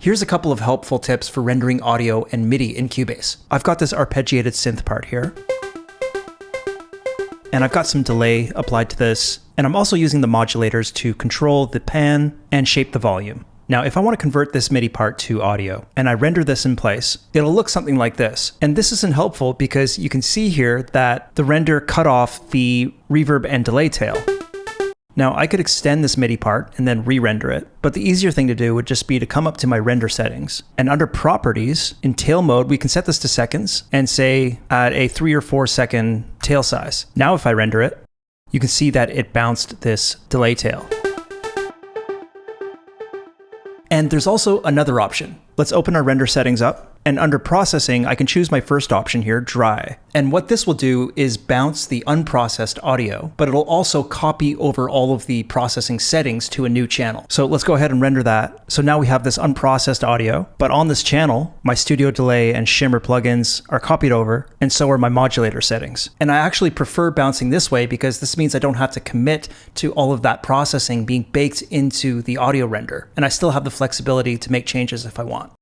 Here's a couple of helpful tips for rendering audio and MIDI in Cubase. I've got this arpeggiated synth part here, and I've got some delay applied to this, and I'm also using the modulators to control the pan and shape the volume. Now, if I want to convert this MIDI part to audio, and I render this in place, it'll look something like this. And this isn't helpful because you can see here that the render cut off the reverb and delay tail. Now, I could extend this MIDI part and then re-render it, but the easier thing to do would just be to come up to my render settings. And under properties, in tail mode, we can set this to seconds and say at a 3 or 4 second tail size. Now, if I render it, you can see that it bounced this delay tail. And there's also another option. Let's open our render settings up, and under processing, I can choose my first option here, dry. And what this will do is bounce the unprocessed audio, but it'll also copy over all of the processing settings to a new channel. So let's go ahead and render that. So now we have this unprocessed audio, but on this channel, my studio delay and shimmer plugins are copied over, and so are my modulator settings. And I actually prefer bouncing this way because this means I don't have to commit to all of that processing being baked into the audio render, and I still have the flexibility to make changes if I want.